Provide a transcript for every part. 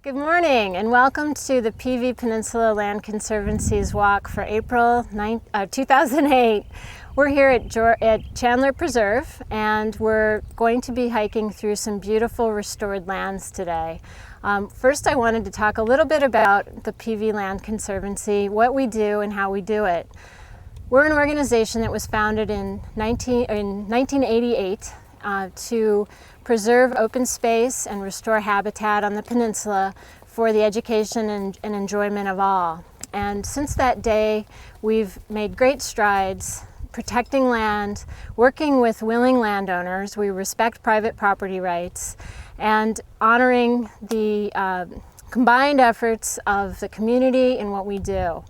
Good morning and welcome to the PV Peninsula Land Conservancy's walk for April 2008. We're here at Chandler Preserve and we're going to be hiking through some beautiful restored lands today. First, I wanted to talk a little bit about the PV Land Conservancy, what we do and how we do it. We're an organization that was founded in 1988 to preserve open space and restore habitat on the peninsula for the education and enjoyment of all. And since that day, we've made great strides protecting land, working with willing landowners. We respect private property rights and honoring the combined efforts of the community in what we do.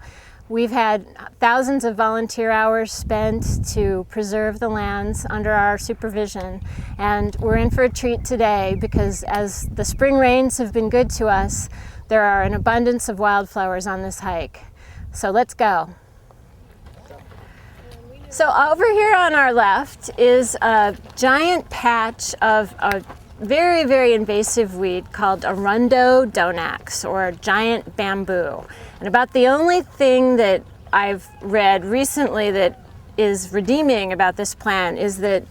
We've had thousands of volunteer hours spent to preserve the lands under our supervision, and we're in for a treat today because as the spring rains have been good to us, there are an abundance of wildflowers on this hike. So let's go. So over here on our left is a giant patch of a very, very invasive weed called Arundo donax, or giant bamboo. And about the only thing that I've read recently that is redeeming about this plant is that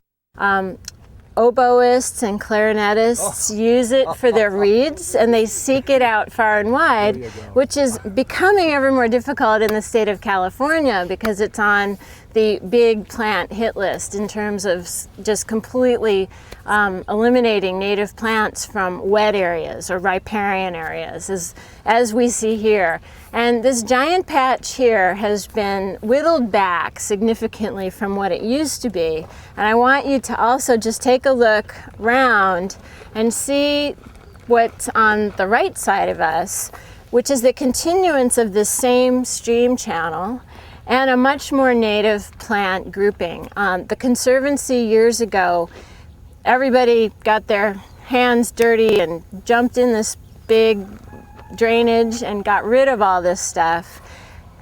oboists and clarinetists use it for their reeds, and they seek it out far and wide, which is becoming ever more difficult in the state of California because it's on the big plant hit list in terms of just completely eliminating native plants from wet areas or riparian areas, as we see here. And this giant patch here has been whittled back significantly from what it used to be. And I want you to also just take a look around and see what's on the right side of us, which is the continuance of this same stream channel and a much more native plant grouping. The Conservancy years ago, everybody got their hands dirty and jumped in this big drainage and got rid of all this stuff,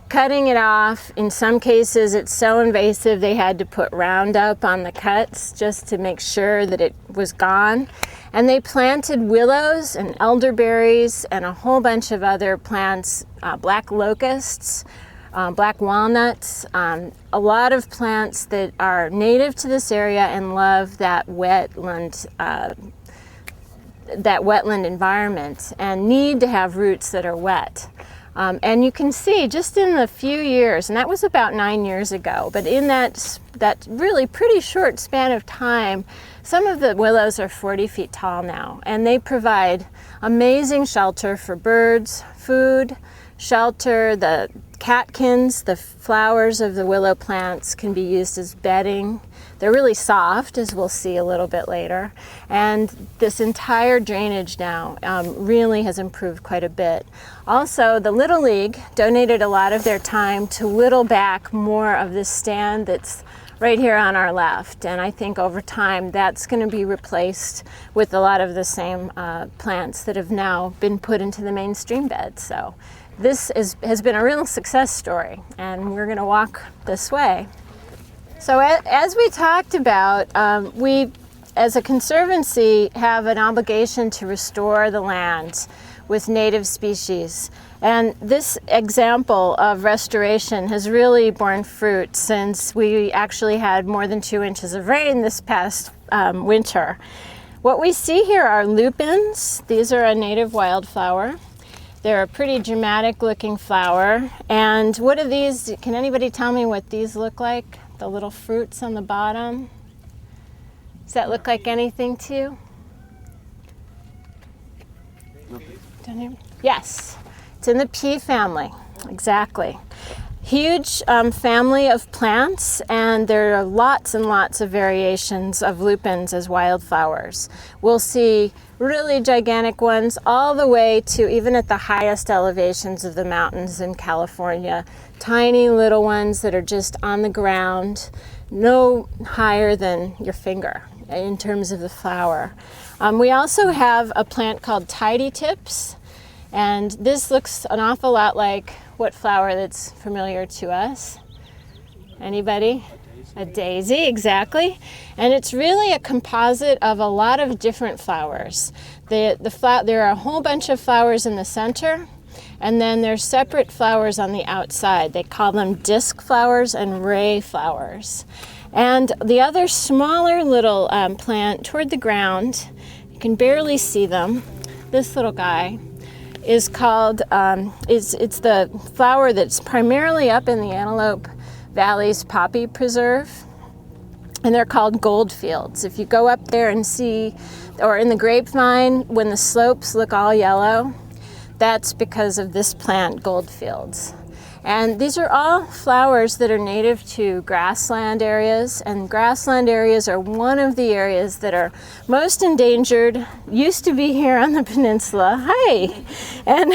cutting it off. In some cases, it's so invasive they had to put Roundup on the cuts just to make sure that it was gone. And they planted willows and elderberries and a whole bunch of other plants, black locusts, black walnuts, a lot of plants that are native to this area and love that wetland environment and need to have roots that are wet. And you can see just in the few years, and that was about 9 years ago, but in that really pretty short span of time, some of the willows are 40 feet tall now, and they provide amazing shelter for birds, food, shelter. The catkins, the flowers of the willow plants, can be used as bedding. They're really soft, as we'll see a little bit later. And this entire drainage now really has improved quite a bit. Also, the Little League donated a lot of their time to whittle back more of this stand that's right here on our left. And I think over time that's going to be replaced with a lot of the same plants that have now been put into the mainstream bed. So this has been a real success story, and we're going to walk this way. So as we talked about, we as a conservancy have an obligation to restore the land with native species. And this example of restoration has really borne fruit since we actually had more than 2 inches of rain this past winter. What we see here are lupins. These are a native wildflower. They're a pretty dramatic looking flower. And what are these? Can anybody tell me what these look like? The little fruits on the bottom. Does that look like anything to you? Down here? Yes, it's in the pea family, exactly. Huge family of plants, and there are lots and lots of variations of lupins as wildflowers. We'll see really gigantic ones all the way to even at the highest elevations of the mountains in California, tiny little ones that are just on the ground, no higher than your finger in terms of the flower. We also have a plant called tidy tips, and this looks an awful lot like what flower that's familiar to us? Anybody? A daisy, exactly. And it's really a composite of a lot of different flowers. There are a whole bunch of flowers in the center, and then there's separate flowers on the outside. They call them disc flowers and ray flowers. And the other smaller little plant toward the ground, you can barely see them. This little guy is called, it's the flower that's primarily up in the Antelope Valley's Poppy Preserve, and they're called goldfields. If you go up there and see, or in the grapevine, when the slopes look all yellow, that's because of this plant, goldfields. And these are all flowers that are native to grassland areas, and grassland areas are one of the areas that are most endangered, used to be here on the peninsula, and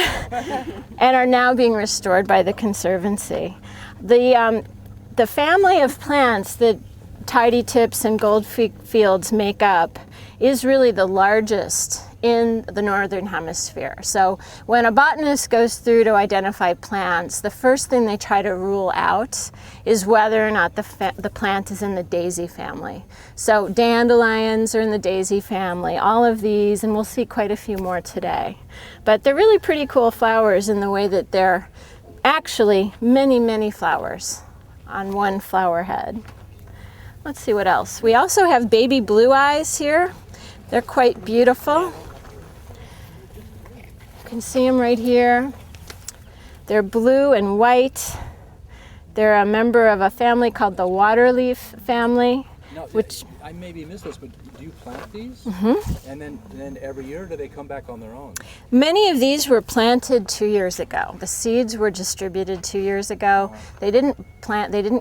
are now being restored by the Conservancy. The family of plants that tidy tips and goldfields make up is really the largest in the Northern Hemisphere. So when a botanist goes through to identify plants, the first thing they try to rule out is whether or not the plant is in the daisy family. So dandelions are in the daisy family, all of these, and we'll see quite a few more today. But they're really pretty cool flowers in the way that they're actually many, many flowers on one flower head. Let's see what else. We also have baby blue eyes here. They're quite beautiful. You can see them right here. They're blue and white. They're a member of a family called the waterleaf family, which I maybe missed this, but do you plant these? Mm-hmm. And then every year do they come back on their own? Many of these were planted 2 years ago. The seeds were distributed 2 years ago. They didn't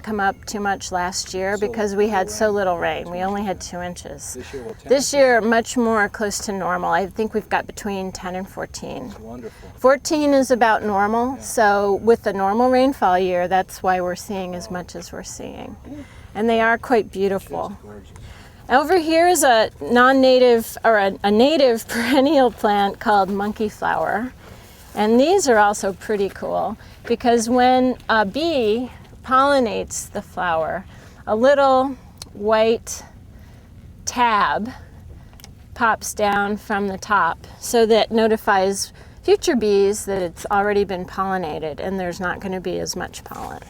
come up too much last year because we had so little rain. We only had 2 inches. This year, much more close to normal. I think we've got between 10 and 14. That's wonderful. 14 is about normal. So with the normal rainfall year, that's why we're seeing as much as we're seeing. And they are quite beautiful. Over here is a non-native, or a native perennial plant called monkey flower. And these are also pretty cool because when a bee pollinates the flower, a little white tab pops down from the top so that notifies future bees that it's already been pollinated and there's not going to be as much pollen.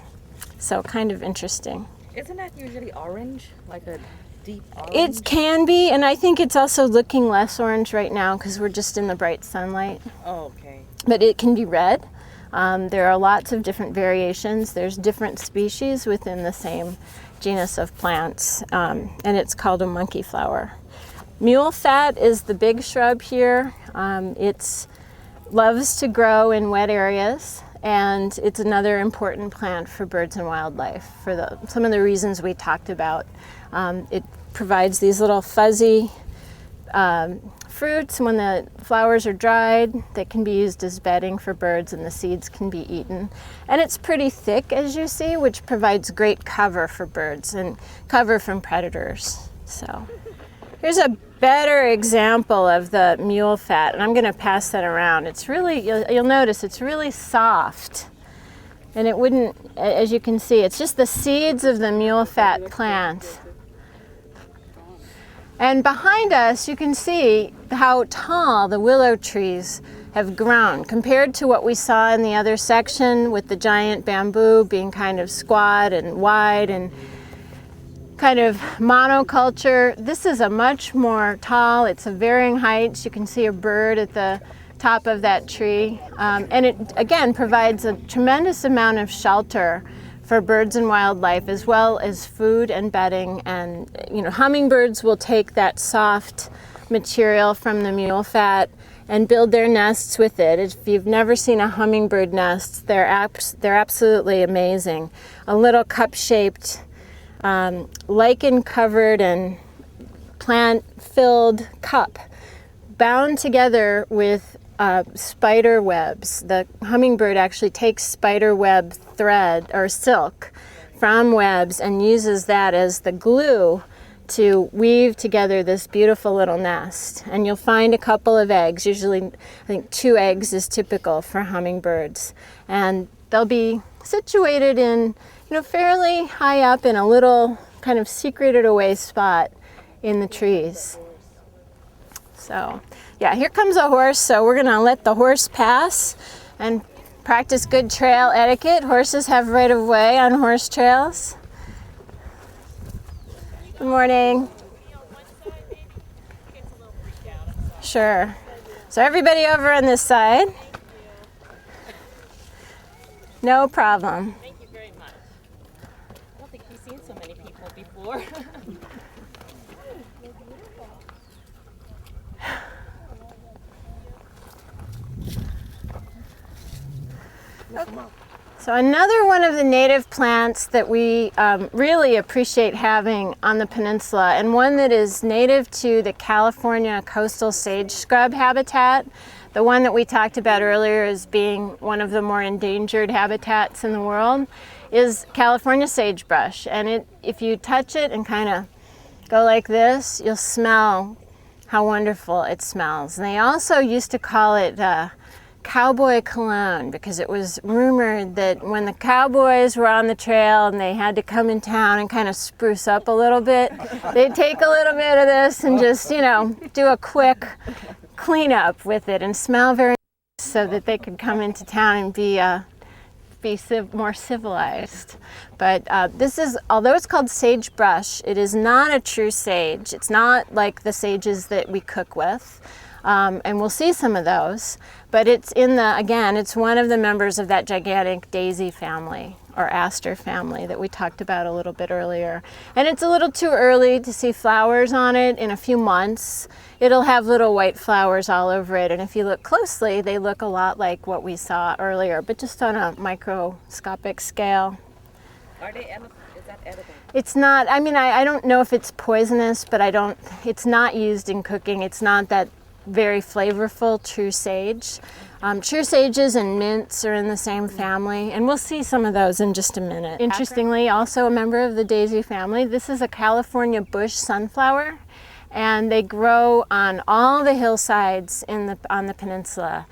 So kind of interesting. Isn't that usually orange, like a deep orange? It can be, and I think it's also looking less orange right now because we're just in the bright sunlight. Oh, okay. But it can be red. There are lots of different variations. There's different species within the same genus of plants, and it's called a monkey flower. Mule fat is the big shrub here. It loves to grow in wet areas, and it's another important plant for birds and wildlife for some of the reasons we talked about. It provides these little fuzzy fruits. When the flowers are dried, they can be used as bedding for birds and the seeds can be eaten. And it's pretty thick, as you see, which provides great cover for birds and cover from predators. So here's a better example of the mule fat, and I'm going to pass that around. It's really, you'll notice it's really soft. And it wouldn't, as you can see, it's just the seeds of the mule fat plant. And behind us, you can see how tall the willow trees have grown compared to what we saw in the other section with the giant bamboo being kind of squat and wide and kind of monoculture. This is a much more tall, it's a varying heights. You can see a bird at the top of that tree. And it, again, provides a tremendous amount of shelter for birds and wildlife, as well as food and bedding. And hummingbirds will take that soft material from the mule fat and build their nests with it. If you've never seen a hummingbird nest, they're absolutely amazing. A little cup-shaped, lichen-covered and plant-filled cup bound together with spider webs. The hummingbird actually takes spider web thread or silk from webs and uses that as the glue to weave together this beautiful little nest. And you'll find a couple of eggs. Usually, I think 2 eggs is typical for hummingbirds. And they'll be situated in, fairly high up in a little kind of secreted away spot in the trees. So, yeah, here comes a horse, so we're gonna let the horse pass and practice good trail etiquette. Horses have right of way on horse trails. Good morning. Sure. So everybody over on this side. No problem. Thank you very much. I don't think we've seen so many people before. So another one of the native plants that we really appreciate having on the peninsula, and one that is native to the California coastal sage scrub habitat, the one that we talked about earlier as being one of the more endangered habitats in the world, is California sagebrush. And if you touch it and kind of go like this, you'll smell how wonderful it smells. And they also used to call it cowboy cologne, because it was rumored that when the cowboys were on the trail and they had to come in town and kind of spruce up a little bit, they'd take a little bit of this and just, you know, do a quick cleanup with it and smell very nice so that they could come into town and be more civilized. But this is, although it's called sagebrush, it is not a true sage. It's not like the sages that we cook with. And we'll see some of those, but it's it's one of the members of that gigantic daisy family or aster family that we talked about a little bit earlier. And it's a little too early to see flowers on it. In a few months, it'll have little white flowers all over it. And if you look closely, they look a lot like what we saw earlier, but just on a microscopic scale. Are they edible? Is that edible? It's not, I mean, I don't know if it's poisonous, but it's not used in cooking. It's not that very flavorful true sage. True sages and mints are in the same family, and we'll see some of those in just a minute. Interestingly, also a member of the daisy family, this is a California bush sunflower, and they grow on all the hillsides on the peninsula.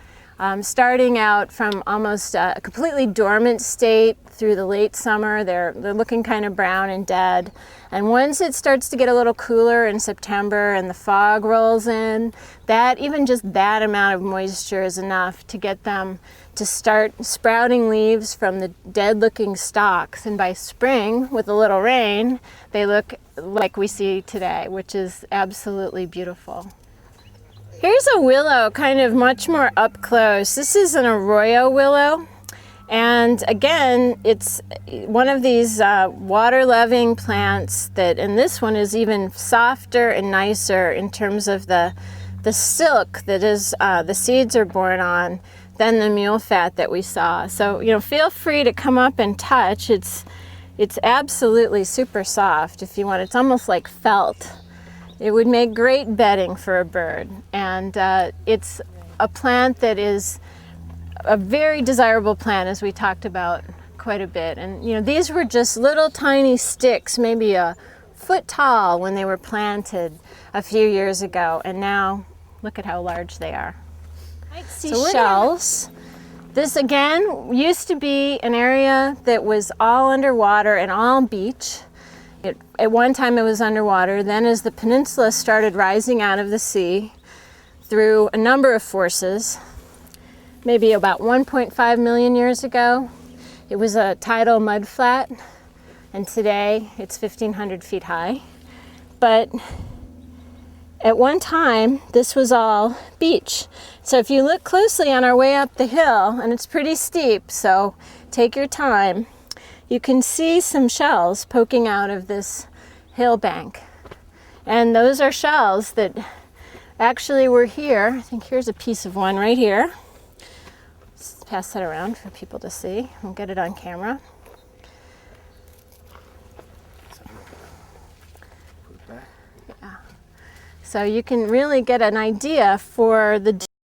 Starting out from almost a completely dormant state through the late summer, they're looking kind of brown and dead. And once it starts to get a little cooler in September and the fog rolls in, even just that amount of moisture is enough to get them to start sprouting leaves from the dead-looking stalks. And by spring, with a little rain, they look like we see today, which is absolutely beautiful. Here's a willow, kind of much more up close. This is an arroyo willow, and again, it's one of these water-loving plants and this one is even softer and nicer in terms of the silk that the seeds are borne on than the mule fat that we saw. So, you know, feel free to come up and touch. It's absolutely super soft if you want. It's almost like felt. It would make great bedding for a bird, and it's a plant that is a very desirable plant, as we talked about quite a bit. And you know, these were just little tiny sticks, maybe a foot tall when they were planted a few years ago, and now look at how large they are. So shells. This again used to be an area that was all underwater and all beach. At one time it was underwater. Then as the peninsula started rising out of the sea through a number of forces, maybe about 1.5 million years ago, it was a tidal mudflat, and today it's 1,500 feet high. But at one time, this was all beach. So if you look closely on our way up the hill, and it's pretty steep, so take your time, you can see some shells poking out of this hill bank. And those are shells that actually were here. I think here's a piece of one right here. Let's pass that around for people to see. We'll get it on camera. Yeah. So you can really get an idea for the